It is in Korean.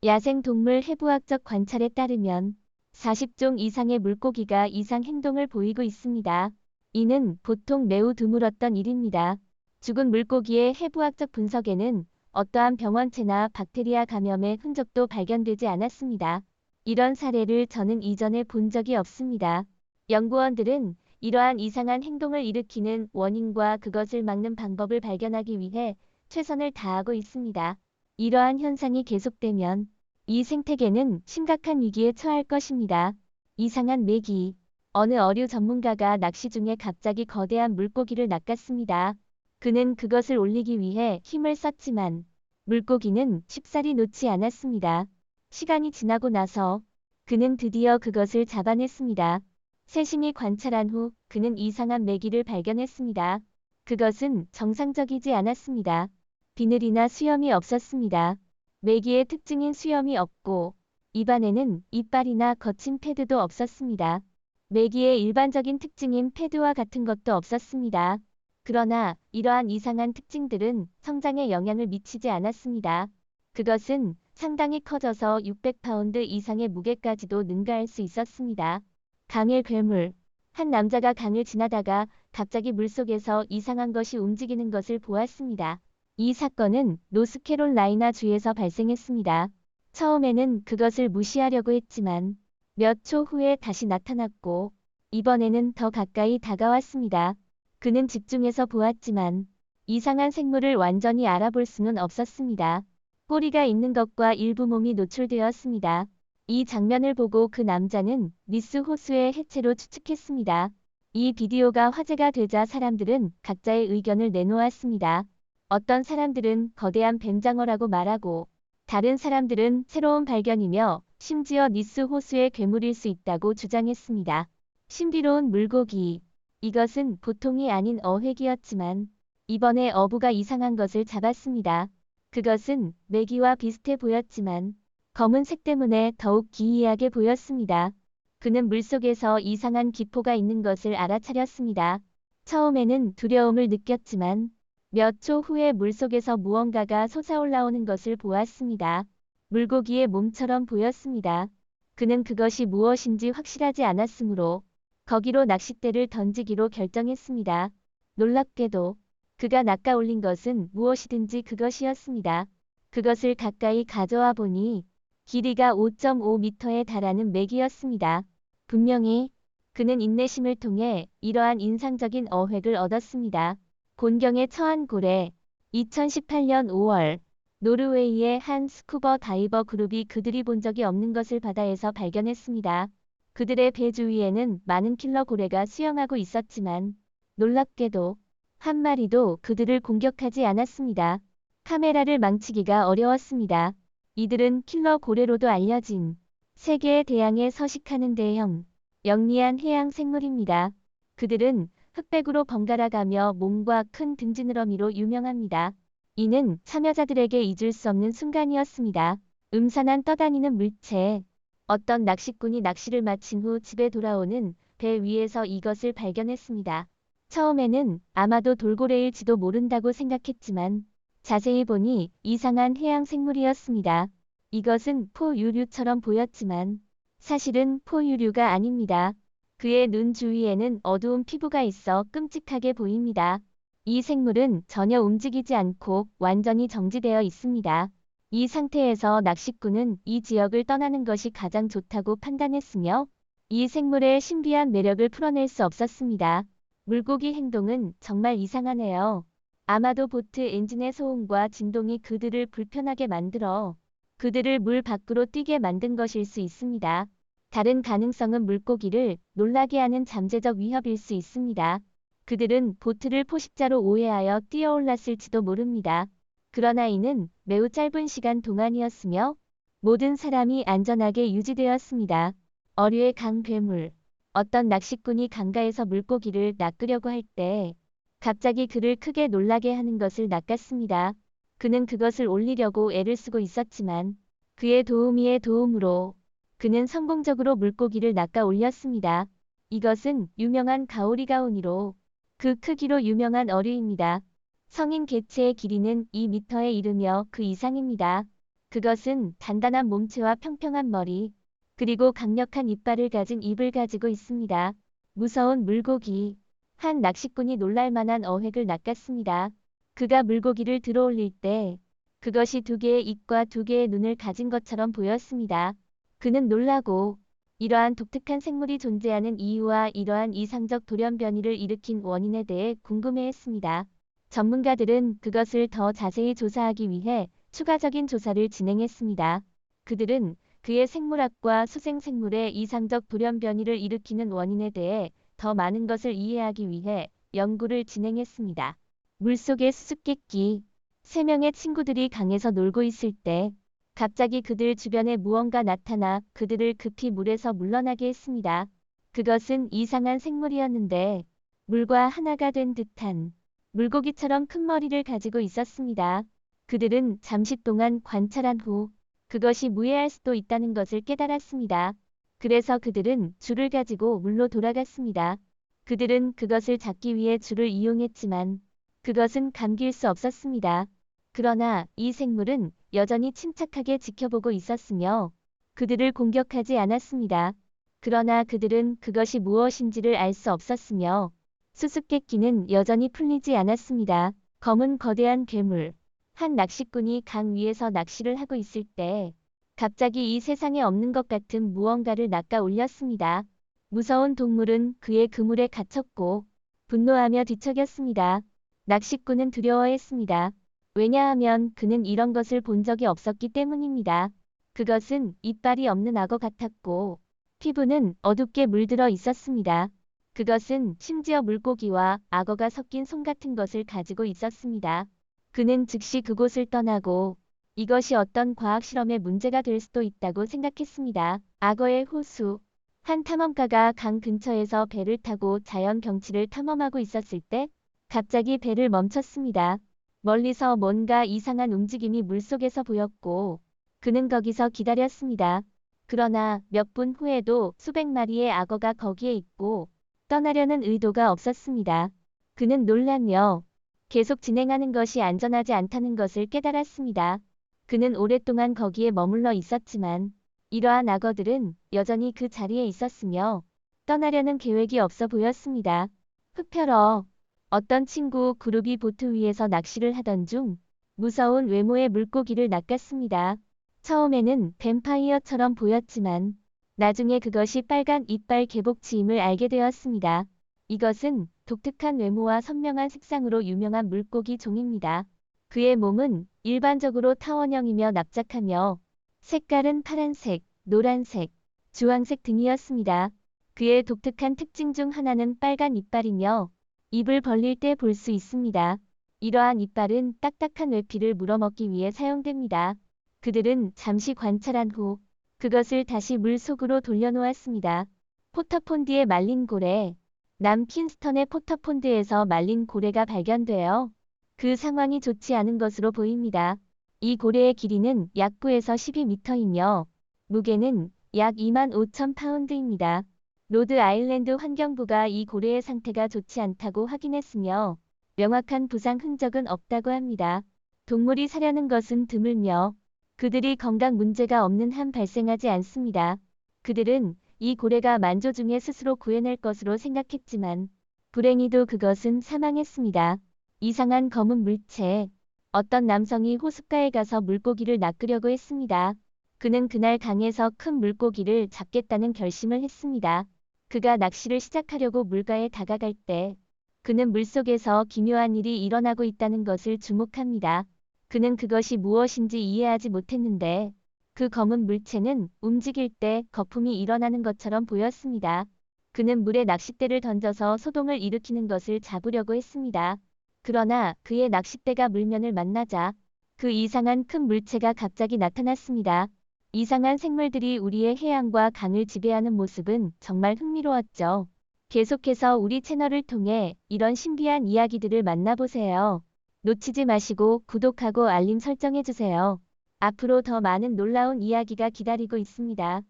야생동물 해부학적 관찰에 따르면 40종 이상의 물고기가 이상 행동을 보이고 있습니다. 이는 보통 매우 드물었던 일입니다. 죽은 물고기의 해부학적 분석에는 어떠한 병원체나 박테리아 감염의 흔적도 발견되지 않았습니다. 이런 사례를 저는 이전에 본 적이 없습니다. 연구원들은 이러한 이상한 행동을 일으키는 원인과 그것을 막는 방법을 발견하기 위해 최선을 다하고 있습니다. 이러한 현상이 계속되면 이 생태계는 심각한 위기에 처할 것입니다. 이상한 메기. 어느 어류 전문가가 낚시 중에 갑자기 거대한 물고기를 낚았습니다. 그는 그것을 올리기 위해 힘을 썼지만 물고기는 쉽사리 놓지 않았습니다. 시간이 지나고 나서 그는 드디어 그것을 잡아냈습니다. 세심히 관찰한 후 그는 이상한 메기를 발견했습니다. 그것은 정상적이지 않았습니다. 비늘이나 수염이 없었습니다. 메기의 특징인 수염이 없고 입안에는 이빨이나 거친 패드도 없었습니다. 메기의 일반적인 특징인 패드와 같은 것도 없었습니다. 그러나 이러한 이상한 특징들은 성장에 영향을 미치지 않았습니다. 그것은 상당히 커져서 600파운드 이상의 무게까지도 능가할 수 있었습니다. 강의 괴물. 한 남자가 강을 지나다가 갑자기 물속에서 이상한 것이 움직이는 것을 보았습니다. 이 사건은 노스캐롤라이나 주에서 발생했습니다. 처음에는 그것을 무시하려고 했지만 몇 초 후에 다시 나타났고 이번에는 더 가까이 다가왔습니다. 그는 집중해서 보았지만 이상한 생물을 완전히 알아볼 수는 없었습니다. 꼬리가 있는 것과 일부 몸이 노출되었습니다. 이 장면을 보고 그 남자는 니스 호수의 해체로 추측했습니다. 이 비디오가 화제가 되자 사람들은 각자의 의견을 내놓았습니다. 어떤 사람들은 거대한 뱀장어라고 말하고 다른 사람들은 새로운 발견이며 심지어 니스 호수의 괴물일 수 있다고 주장했습니다. 신비로운 물고기. 이것은 보통이 아닌 어획이었지만 이번에 어부가 이상한 것을 잡았습니다. 그것은 메기와 비슷해 보였지만 검은색 때문에 더욱 기이하게 보였습니다. 그는 물속에서 이상한 기포가 있는 것을 알아차렸습니다. 처음에는 두려움을 느꼈지만 몇 초 후에 물속에서 무언가가 솟아올라오는 것을 보았습니다. 물고기의 몸처럼 보였습니다. 그는 그것이 무엇인지 확실하지 않았으므로 거기로 낚싯대를 던지기로 결정했습니다. 놀랍게도 그가 낚아올린 것은 무엇이든지 그것이었습니다. 그것을 가까이 가져와 보니 길이가 5.5m에 달하는 메기였습니다. 분명히 그는 인내심을 통해 이러한 인상적인 어획을 얻었습니다. 곤경에 처한 고래. 2018년 5월 노르웨이의 한 스쿠버 다이버 그룹이 그들이 본 적이 없는 것을 바다에서 발견했습니다. 그들의 배 주위에는 많은 킬러 고래가 수영하고 있었지만 놀랍게도 한 마리도 그들을 공격하지 않았습니다. 카메라를 망치기가 어려웠습니다. 이들은 킬러 고래로도 알려진 세계의 대양에 서식하는 대형, 영리한 해양 생물입니다. 그들은 흑백으로 번갈아가며 몸과 큰 등지느러미로 유명합니다. 이는 참여자들에게 잊을 수 없는 순간이었습니다. 음산한 떠다니는 물체. 어떤 낚시꾼이 낚시를 마친 후 집에 돌아오는 배 위에서 이것을 발견했습니다. 처음에는 아마도 돌고래일지도 모른다고 생각했지만 자세히 보니 이상한 해양 생물이었습니다. 이것은 포유류처럼 보였지만 사실은 포유류가 아닙니다. 그의 눈 주위에는 어두운 피부가 있어 끔찍하게 보입니다. 이 생물은 전혀 움직이지 않고 완전히 정지되어 있습니다. 이 상태에서 낚시꾼은 이 지역을 떠나는 것이 가장 좋다고 판단했으며 이 생물의 신비한 매력을 풀어낼 수 없었습니다. 물고기 행동은 정말 이상하네요. 아마도 보트 엔진의 소음과 진동이 그들을 불편하게 만들어 그들을 물 밖으로 뛰게 만든 것일 수 있습니다. 다른 가능성은 물고기를 놀라게 하는 잠재적 위협일 수 있습니다. 그들은 보트를 포식자로 오해하여 뛰어올랐을지도 모릅니다. 그러나 이는 매우 짧은 시간 동안이었으며 모든 사람이 안전하게 유지되었습니다. 어류의 강 괴물. 어떤 낚시꾼이 강가에서 물고기를 낚으려고 할 때 갑자기 그를 크게 놀라게 하는 것을 낚았습니다. 그는 그것을 올리려고 애를 쓰고 있었지만 그의 도우미의 도움으로 그는 성공적으로 물고기를 낚아 올렸습니다. 이것은 유명한 가오리가오니로 그 크기로 유명한 어류입니다. 성인 개체의 길이는 2m에 이르며 그 이상입니다. 그것은 단단한 몸체와 평평한 머리, 그리고 강력한 이빨을 가진 입을 가지고 있습니다. 무서운 물고기. 한 낚시꾼이 놀랄만한 어획을 낚았습니다. 그가 물고기를 들어올릴 때 그것이 두 개의 입과 두 개의 눈을 가진 것처럼 보였습니다. 그는 놀라고 이러한 독특한 생물이 존재하는 이유와 이러한 이상적 돌연변이를 일으킨 원인에 대해 궁금해했습니다. 전문가들은 그것을 더 자세히 조사하기 위해 추가적인 조사를 진행했습니다. 그들은 그의 생물학과 수생생물의 이상적 돌연변이를 일으키는 원인에 대해 더 많은 것을 이해하기 위해 연구를 진행했습니다. 물속의 수수께끼. 3명의 친구들이 강에서 놀고 있을 때 갑자기 그들 주변에 무언가 나타나 그들을 급히 물에서 물러나게 했습니다. 그것은 이상한 생물이었는데 물과 하나가 된 듯한 물고기처럼 큰 머리를 가지고 있었습니다. 그들은 잠시 동안 관찰한 후 그것이 무해할 수도 있다는 것을 깨달았습니다. 그래서 그들은 줄을 가지고 물로 돌아갔습니다. 그들은 그것을 잡기 위해 줄을 이용했지만 그것은 감길 수 없었습니다. 그러나 이 생물은 여전히 침착하게 지켜보고 있었으며 그들을 공격하지 않았습니다. 그러나 그들은 그것이 무엇인지를 알 수 없었으며 수수께끼는 여전히 풀리지 않았습니다. 검은 거대한 괴물. 한 낚시꾼이 강 위에서 낚시를 하고 있을 때 갑자기 이 세상에 없는 것 같은 무언가를 낚아 올렸습니다. 무서운 동물은 그의 그물에 갇혔고 분노하며 뒤척였습니다. 낚시꾼은 두려워했습니다. 왜냐하면 그는 이런 것을 본 적이 없었기 때문입니다. 그것은 이빨이 없는 악어 같았고 피부는 어둡게 물들어 있었습니다. 그것은 심지어 물고기와 악어가 섞인 솜 같은 것을 가지고 있었습니다. 그는 즉시 그곳을 떠나고 이것이 어떤 과학 실험의 문제가 될 수도 있다고 생각했습니다. 악어의 호수. 한 탐험가가 강 근처에서 배를 타고 자연 경치를 탐험하고 있었을 때 갑자기 배를 멈췄습니다. 멀리서 뭔가 이상한 움직임이 물속에서 보였고 그는 거기서 기다렸습니다. 그러나 몇 분 후에도 수백 마리의 악어가 거기에 있고 떠나려는 의도가 없었습니다. 그는 놀라며 계속 진행하는 것이 안전하지 않다는 것을 깨달았습니다. 그는 오랫동안 거기에 머물러 있었지만 이러한 악어들은 여전히 그 자리에 있었으며 떠나려는 계획이 없어 보였습니다. 흡혈어. 어떤 친구 그룹이 보트 위에서 낚시를 하던 중 무서운 외모의 물고기를 낚았습니다. 처음에는 뱀파이어처럼 보였지만 나중에 그것이 빨간 이빨 개복치임을 알게 되었습니다. 이것은 독특한 외모와 선명한 색상으로 유명한 물고기 종입니다. 그의 몸은 일반적으로 타원형이며 납작하며 색깔은 파란색, 노란색, 주황색 등이었습니다. 그의 독특한 특징 중 하나는 빨간 이빨이며 입을 벌릴 때 볼 수 있습니다. 이러한 이빨은 딱딱한 외피를 물어먹기 위해 사용됩니다. 그들은 잠시 관찰한 후 그것을 다시 물속으로 돌려놓았습니다. 포터폰드의 말린 고래. 남 퀸스턴의 포터폰드에서 말린 고래가 발견되어 그 상황이 좋지 않은 것으로 보입니다. 이 고래의 길이는 약 9에서 12m이며 무게는 약 25,000파운드입니다. 로드 아일랜드 환경부가 이 고래의 상태가 좋지 않다고 확인했으며 명확한 부상 흔적은 없다고 합니다. 동물이 사려는 것은 드물며 그들이 건강 문제가 없는 한 발생하지 않습니다. 그들은 이 고래가 만조 중에 스스로 구해낼 것으로 생각했지만 불행히도 그것은 사망했습니다. 이상한 검은 물체. 어떤 남성이 호숫가에 가서 물고기를 낚으려고 했습니다. 그는 그날 강에서 큰 물고기를 잡겠다는 결심을 했습니다. 그가 낚시를 시작하려고 물가에 다가갈 때 그는 물속에서 기묘한 일이 일어나고 있다는 것을 주목합니다. 그는 그것이 무엇인지 이해하지 못했는데 그 검은 물체는 움직일 때 거품이 일어나는 것처럼 보였습니다. 그는 물에 낚싯대를 던져서 소동을 일으키는 것을 잡으려고 했습니다. 그러나 그의 낚싯대가 물면을 만나자 그 이상한 큰 물체가 갑자기 나타났습니다. 이상한 생물들이 우리의 해양과 강을 지배하는 모습은 정말 흥미로웠죠. 계속해서 우리 채널을 통해 이런 신비한 이야기들을 만나보세요. 놓치지 마시고 구독하고 알림 설정해주세요. 앞으로 더 많은 놀라운 이야기가 기다리고 있습니다.